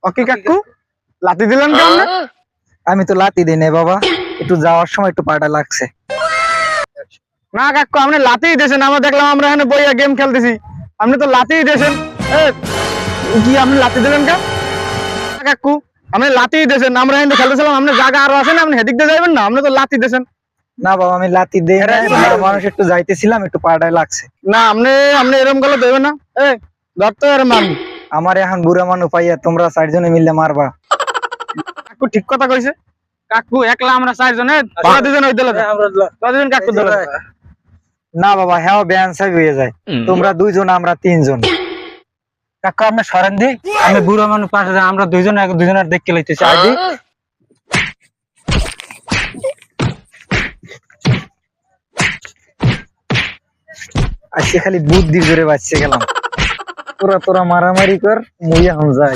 ওকে কাকু লাথি দিলেন কেমন? আমি তো লাথি দিই নাই বাবা, একটু যাওয়ার সময় একটু পাটা লাগছে। না কাকু আপনি লাথি দিয়েছেন, আমরা দেখলাম আমরা এখানে বইয়া গেম খেলতেছি, আপনি তো লাথি দিয়েছেন। কি আপনি লাথি দিলেন কেন? কাকু আপনি লাথি দিয়েছেন, আমরা এখানে খেলতেছিলাম, আপনি জায়গা আরো আছেন, আপনি হেদিক দিয়ে যাবেন না, আপনি তো লাথি দিয়েছেন। না বাবা আমি লাথি দেই না, মানুষ একটু যাইতেছিলাম একটু পাটায় লাগছে। না আপনি আপনি এরকম গেলে দেবেন না, ধরতে এরম মারবি। আমার এখন বুড়া মানুষ পাইয়া তোমরা 4 জনে মিললে মারবা। কাকু ঠিক কথা কইছে, কাকু একলা আমরা 4 জনে, তোরা 2 জন হইতে লাগে, তোরা 2 জন কাকু ধরে। না বাবা হ্যাঁ ব্যান্সাই হয়ে যায়, তোমরা 2 জন আমরা 3 জন। কাকু আপনি সরেন দি, আমি বুড়া মানুষ পাশে আমরা 2 জন 2 জনের দেখতে লইতেছি আদি। আজকে খালি বুদ্ধি জোরে বাঁচছে গেলাম। তোরা মারামারি কর, মুই এখন যাই।